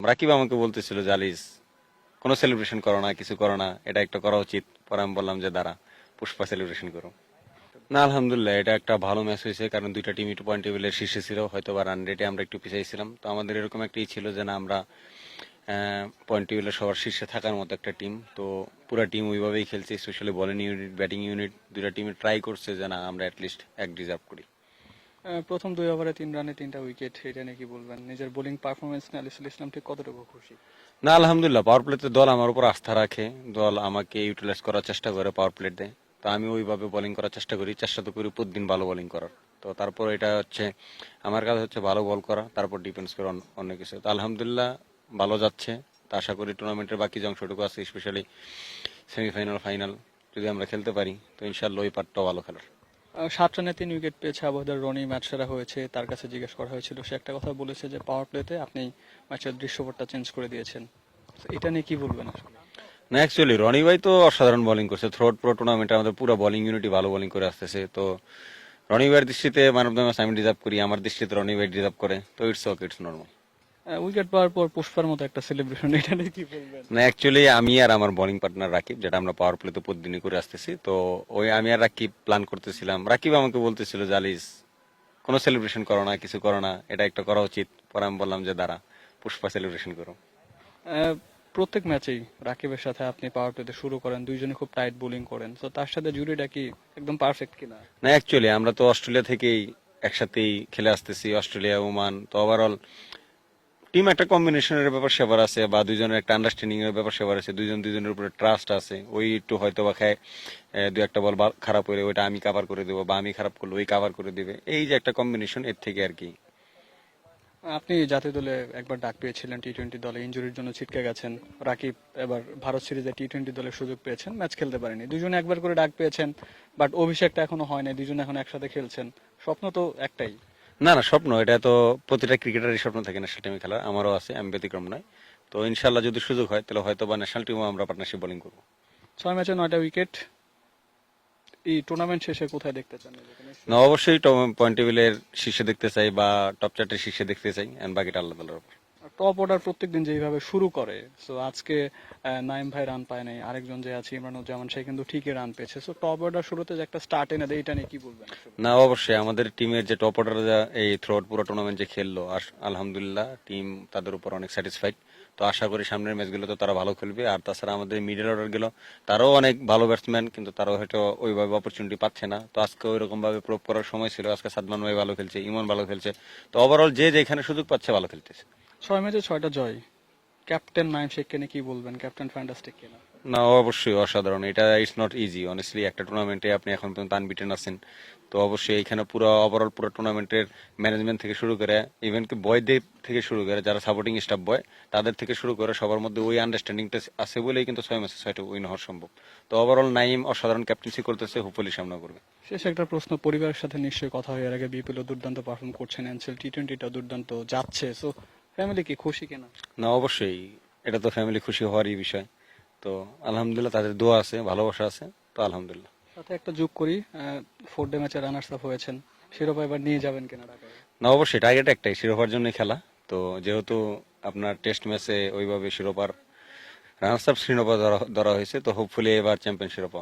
রাকিব আমাকে বলতেছিল যে আলিস কোনো সেলিব্রেশন করো না, কিছু করো না, এটা একটা করা উচিত। পরে আমি বললাম যে দাঁড়া, পুষ্পা সেলিব্রেশন করো। না, আলহামদুলিল্লাহ এটা একটা ভালো ম্যাচ হয়েছে, কারণ দুইটা টিম একটু পয়েন্ট টেবিলের শীর্ষে ছিল, হয়তো বা রান রেটে আমরা একটু পিছিয়ে ছিলাম। তো আমাদের এরকম একটাই ছিল যে না, আমরা পয়েন্ট টেবিলের সবার শীর্ষে থাকার মতো একটা টিম। তো পুরো টিম ওইভাবেই খেলছে, specially bowling unit, batting unit, দুইটা টিমে ট্রাই করছে যে না আমরা অ্যাটলিস্ট এক ডিজার্ভ করি। প্রথম 2 ওভারে 3 রানে 3টা উইকেট, এটা নিয়ে কি বলবেন? নিজের বোলিং পারফরমেন্স নিয়ে আলিসুল ইসলাম ঠিক কতটুকু খুশি? না, আলহামদুলিল্লাহ পাওয়ার প্লেতে দল আমার উপর আস্থা রাখে, দল আমাকে ইউটিলাইজ করার চেষ্টা করে পাওয়ার প্লেতে। তো আমি ওইভাবে বোলিং করার চেষ্টা করি, চেষ্টা তো করি প্রতিদিন ভালো বোলিং করার। তো তারপর এটা হচ্ছে আমার কাজ হচ্ছে ভালো বল করা, তারপর ডিপেন্ডস করে অন্য কিছু। তো আলহামদুলিল্লাহ ভালো যাচ্ছে। তো আশা করি টুর্নামেন্টের বাকি যে অংশটুকু আছে, স্পেশালি সেমিফাইনাল, ফাইনাল যদি আমরা খেলতে পারি, তো ইনশাল্লাহ ওই পার্টটাও ভালো খেলার। 7 রানে 3 উইকেট পেয়েছে আবহাওয়ার রনি, ম্যাচ সেরা হয়েছে। তার কাছে জিজ্ঞেস করা হয়েছিল, সে একটা কথা বলেছে যে পাওয়ার প্লেতে আপনি ম্যাচের দৃশ্যপটটা চেঞ্জ করে দিয়েছেন। তো এটা নিয়ে কি বলবেন আসলে? না, অ্যাকচুয়ালি রনি ভাই তো অসাধারণ বোলিং করছে থ্রোট পুরো টুর্নামেন্টে, আমাদের পুরো বোলিং ইউনিটি ভালো বোলিং করে আসতেছে। তো রনি ভাইয়ের দৃষ্টিতে ম্যান অফ দ্য ম্যাচ আমি ডিজার্ভ করি, আমার দৃষ্টিতে রনি ভাই ডিজার্ভ করে। তো it's okay, it's normal. Wicket পাওয়ার পর পুষ্পার মতো একটা সেলিব্রেশন, এটা নিয়ে কি বলবেন? না, অ্যাকচুয়ালি আমি আর আমার বোলিং পার্টনার রাকিব, যেটা আমরা পাওয়ার প্লে তো প্রতিদিনই করে আসতেছি, তো ওই আমি আর রাকিব প্ল্যান করতেছিলাম। রাকিব আমাকে বলতেছিল যে আলিস কোনো সেলিব্রেশন করো না, কিছু করো না, এটা একটা করা উচিত। পরে আমি বললাম যে দাঁড়া, পুষ্পা সেলিব্রেশন করো। আহ, প্রত্যেক ম্যাচেই রাকিবের সাথে আপনি পাওয়ার প্লেতে শুরু করেন, দুইজনে খুব টাইট বোলিং করেন, তো তার সাথে জুড়িটা কি একদম পারফেক্ট কিনা? না, অ্যাকচুয়ালি আমরা তো অস্ট্রেলিয়া থেকেই একসাথেই খেলে আসতেছি, অস্ট্রেলিয়া, ওমান। তো ওভারঅল টিম একটা কম্বিনেশনের ব্যাপার সেবার আছে, বা দুইজনের একটা আন্ডারস্ট্যান্ডিং এর ব্যাপার সেবার আছে, দুইজন দুইজনের উপরে ট্রাস্ট আছে। ওই একটু হয়তো বা খায়, দুই একটা বল খারাপ হলে ওইটা আমি কাভার করে দেবো, বা আমি খারাপ করলে ওই কাভার করে দিবে, এই যে একটা কম্বিনেশন, এর থেকে আর কি। আপনি জাতীয় দলে একবার ডাক পেয়েছিলেন, টি-20 দলে ইনজুরির জন্য ছিটকে গেছেন। রাকিব এবার ভারত সিরিজে টি-20 দলের সুযোগ পেয়েছেন, ম্যাচ খেলতে পারেনি। দুজনে একবার করে ডাক পেয়েছেন, বাট অভিষেকটা এখনো হয়নি, দুজনে এখন একসাথে খেলছেন। স্বপ্ন তো একটাই। না না, স্বপ্ন এটা তো প্রতিটা ক্রিকেটারই স্বপ্ন থাকে ন্যাশনাল টিমে খেলার, আমারও আছে, আমি ব্যতিক্রম নয়। তো ইনশাল্লাহ যদি সুযোগ হয় তাহলে হয়তো বা ন্যাশনাল টিমও আমরা পার্টনারশিপ বোলিং করবো। 6 ম্যাচে 9টা উইকেট। এই টুর্নামেন্ট শেষে কোথায় দেখতে চান নিজেকে? না, অবশ্যই পয়েন্ট টেবিলের শীর্ষে দেখতে চাই, বা টপ চার্টের শীর্ষে দেখতে চাই, এন্ড বাকিটা আল্লাহ তাআলার উপর। টপ অর্ডার প্রত্যেকদিন যেভাবে শুরু করে, সো আজকে নাইম ভাই রান পায় নাই, আরেকজন যে আছে ইমরানুজ্জামান, সে কিন্তু ঠিকই রান পেয়েছে। সো টপ অর্ডার শুরুতে যে একটা স্টার্ট এনে দেয়, এটা নিয়ে কি বলবেন আসলে? না, অবশ্যই আমাদের টিমের যে টপ অর্ডার এই থ্রোট পুরো টুর্নামেন্ট যে খেললো, আলহামদুলিল্লাহ টিম তাদের উপর অনেক স্যাটিসফাইড। তো আশা করি সামনের ম্যাচগুলো তো তারা ভালো খেলবে। আর তাছাড়া আমাদের মিডল অর্ডার গুলো, তারাও অনেক ভালো ব্যাটসম্যান, কিন্তু তারাও হয়তো ওইভাবে অপরচুনিটি পাচ্ছে না। তো আজকে ওই রকম ভাবে প্রুভ করার সময় ছিল। আজকে সাদমান ভাই ভালো খেলছে, ইমন ভালো খেলছে। তো ওভারঅল যে যেখানে সুযোগ পাচ্ছে ভালো খেলতেছে। 6 ম্যাচে 6টা জয়। ক্যাপ্টেন নাইম শেখকে নিয়ে কি বলবেন? ক্যাপ্টেন ফ্যান্টাস্টিক কিনা? না, অবশ্যই অসাধারণ। এটা ইটস নট ইজি অনেস্টলি, একটা টুর্নামেন্টে আপনি এখন পর্যন্ত আনবিটেন আছেন। তো অবশ্যই এখানে পুরো ওভারঅল পুরো টুর্নামেন্টের ম্যানেজমেন্ট থেকে শুরু করে, ইভেন কি বয়দের থেকে শুরু করে, যারা সাপোর্টিং স্টাফ বয়, তাদের থেকে শুরু করে সবার মধ্যে ওই আন্ডারস্ট্যান্ডিংটা আছে বলেই কিন্তু 6 ম্যাচে 6টা উইন হওয়া সম্ভব। তো ওভারঅল নাইম অসাধারণ ক্যাপ্টেন্সি করতেছে, হোপফুলি সামনে করবে। শেষ একটা প্রশ্ন, পরিবারের সাথে নিশ্চয়ই কথা হয়, এর আগে বিপিএল দুর্দান্ত পারফর্ম করছেন, এনসিএল টি-20টা দুর্দান্ত যাচ্ছে, সো ফ্যামিলি কি খুশি কিনা? না, অবশ্যই এটা তো ফ্যামিলি খুশি হওয়ারই বিষয়। তো আলহামদুলিল্লাহ তাদের দোয়া আছে, ভালোবাসা আছে। তো আলহামদুলিল্লাহ। সাথে একটা যোগ করি, 4 ডে ম্যাচে রানার্স আপ হয়েছেন, শিরোপা এবার নিয়ে যাবেন কিনা ঢাকায়? না, অবশ্যই টার্গেট একটাই, শিরোপার জন্য খেলা। তো যেহেতু আপনার টেস্ট ম্যাচে ওইভাবে শিরোপার রানার্স আপ শিরোপা ধরা ধরা হয়েছে, তো হোপফুলি এবার চ্যাম্পিয়ন শিরোপা